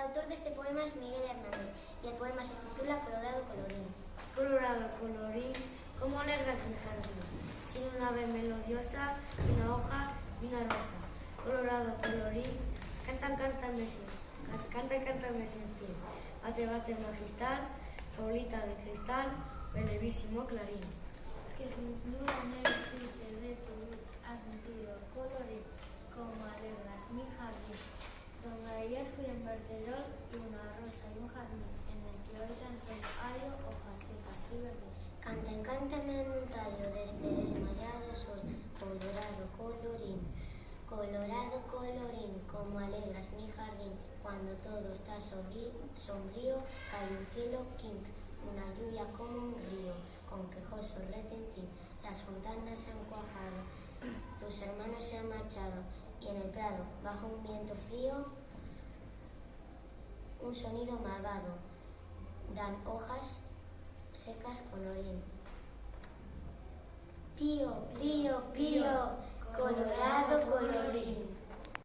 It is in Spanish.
autor de este poema es Miguel Hernández y el poema se titula Colorado colorín. Colorado colorín, cómo alegras mi jardín, sin una ave melodiosa, ni una hoja, ni una rosa. Colorado colorín, cantan de sin fin. Bate magistral, faulita de cristal, belevísimo clarín. Que sin duda en el estuche de tu luz has metido colorín, como alegras mi jardín, donde ayer fui en verderol y una rosa y un jardín, en el que hoy tan solo hallo hojas secas y verdes. Cántame en un tallo desde desmayado sol, colorado colorín. Colorado colorín, como alegras mi jardín, cuando todo está sombrío, cae un cielo king, una lluvia como un río, con quejoso retentín, las fontanas se han cuajado, tus hermanos se han marchado, y en el prado, bajo un viento frío, un sonido malvado, dan hojas secas colorín. Pío, pío, pío, colorado